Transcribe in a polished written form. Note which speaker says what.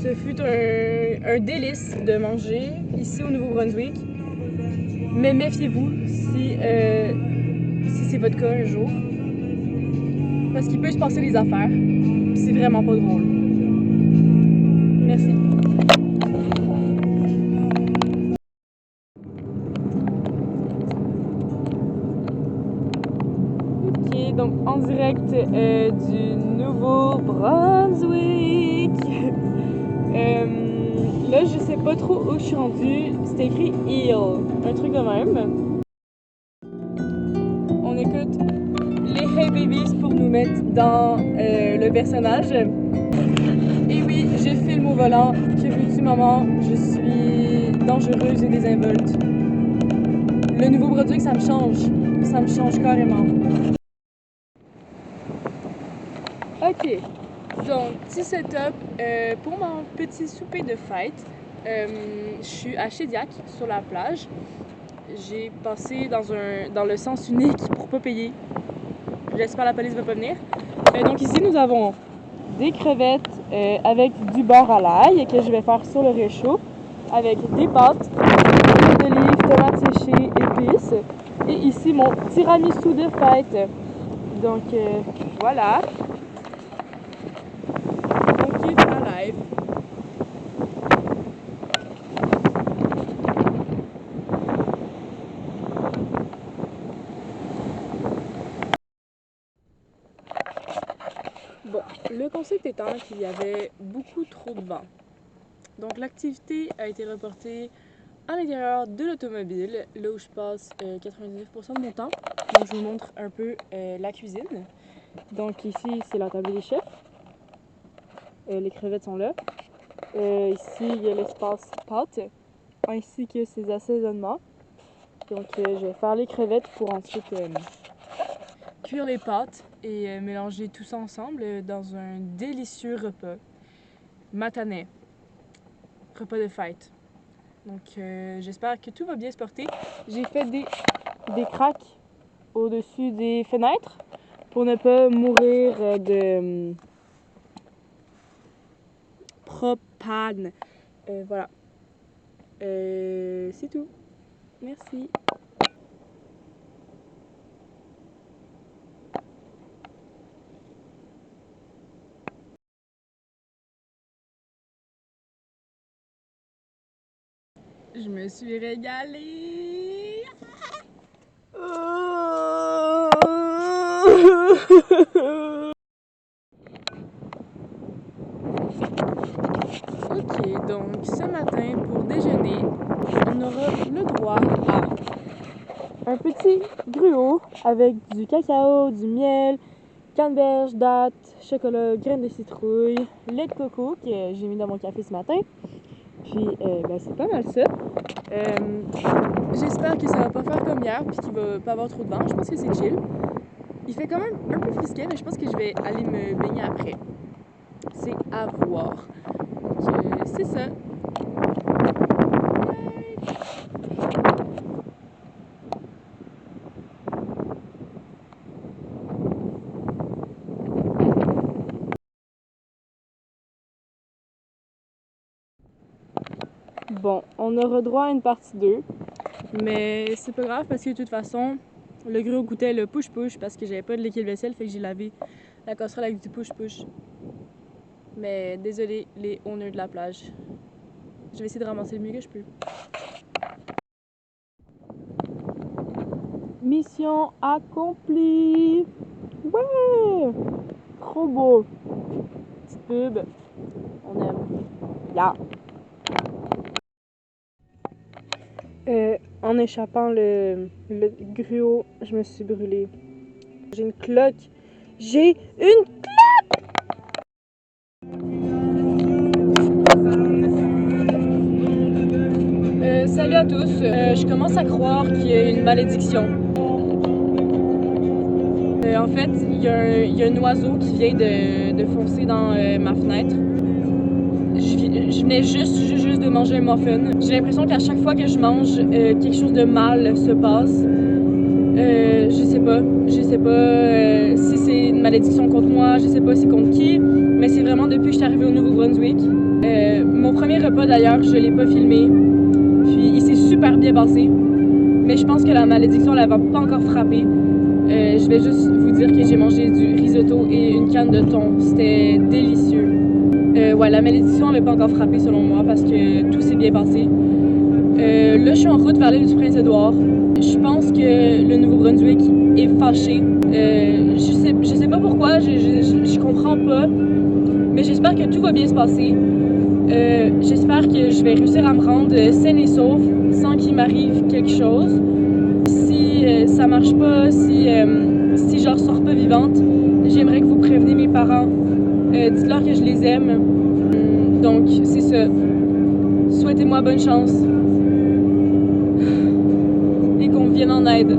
Speaker 1: Ce fut un délice de manger ici au Nouveau-Brunswick. Mais méfiez-vous si c'est votre cas un jour. Parce qu'il peut se passer des affaires. Puis c'est vraiment pas drôle. Merci. Ok, donc en direct du Nouveau-Brunswick. Là, je sais pas trop où je suis rendue. C'est écrit Eel, un truc de même. On écoute les Hey Babies pour nous mettre dans le personnage. Et oui, je filme au volant. Que veux-tu, maman? Je suis dangereuse et désinvolte. Le Nouveau-Brunswick, ça me change. Ça me change carrément. Ok, donc petit setup pour mon petit souper de fête. Je suis à Shediac, sur la plage. J'ai passé dans le sens unique pour pas payer. J'espère que la police va pas venir. Donc ici, nous avons des crevettes avec du beurre à l'ail que je vais faire sur le réchaud, avec des pâtes, huile d'olive, tomates séchées, épices. Et ici, mon tiramisu de fête. Donc voilà. On kiffe la live. Bon, le concept étant qu'il y avait beaucoup trop de vent. Donc l'activité a été reportée à l'intérieur de l'automobile, là où je passe 99% de mon temps. Donc je vous montre un peu la cuisine. Donc ici, c'est la table des chefs. Les crevettes sont là. Ici, il y a l'espace pâtes, ainsi que ses assaisonnements. Donc je vais faire les crevettes pour ensuite cuire les pâtes et mélanger tout ça ensemble dans un délicieux repas matanais, repas de fête. Donc j'espère que tout va bien se porter. J'ai fait des craques au-dessus des fenêtres pour ne pas mourir de propane. Voilà. C'est tout. Merci. Je me suis régalée. Ok, donc ce matin pour déjeuner, on aura le droit à un petit gruau avec du cacao, du miel, canneberge, dattes, chocolat, graines de citrouille, lait de coco que j'ai mis dans mon café ce matin. Puis ben, c'est pas mal ça. J'espère que ça va pas faire comme hier puis qu'il va pas avoir trop de vent. Je pense que c'est chill. Il fait quand même un peu frisquet, mais je pense que je vais aller me baigner après. C'est à voir. Donc c'est ça. Bon, on aura droit à une partie 2, mais c'est pas grave parce que de toute façon, le gros goûtait le push-push parce que j'avais pas de liquide vaisselle, fait que j'ai lavé la casserole avec du push-push. Mais désolé les owners de la plage. Je vais essayer de ramasser le mieux que je peux. Mission accomplie! Ouais! Trop beau! Petite pub. On aime. Yeah. En échappant le gruau, je me suis brûlée. J'ai une cloque. J'ai une salut à tous. Je commence à croire qu'il y a une malédiction. En fait, il y a un oiseau qui vient de foncer dans ma fenêtre. Je venais juste de manger un muffin. J'ai l'impression qu'à chaque fois que je mange, quelque chose de mal se passe. Je sais pas si c'est une malédiction contre moi, je sais pas c'est contre qui, mais c'est vraiment depuis que je suis arrivée au Nouveau-Brunswick. Mon premier repas d'ailleurs, je l'ai pas filmé, puis il s'est super bien passé, mais je pense que la malédiction elle va pas encore frappé. Je vais juste vous dire que j'ai mangé du risotto et une canne de thon, c'était délicieux. Ouais, la malédiction n'avait pas encore frappé selon moi parce que tout s'est bien passé. Là, je suis en route vers l'île du Prince-Édouard. Je pense que le Nouveau-Brunswick est fâché. Je sais pas pourquoi, je comprends pas, mais j'espère que tout va bien se passer. J'espère que je vais réussir à me rendre saine et sauve sans qu'il m'arrive quelque chose. Si ça marche pas, si je ressors pas vivante, j'aimerais que vous préveniez mes parents. Dites-leur que je les aime. Donc, c'est ça. Souhaitez-moi bonne chance. Et qu'on me vienne en aide.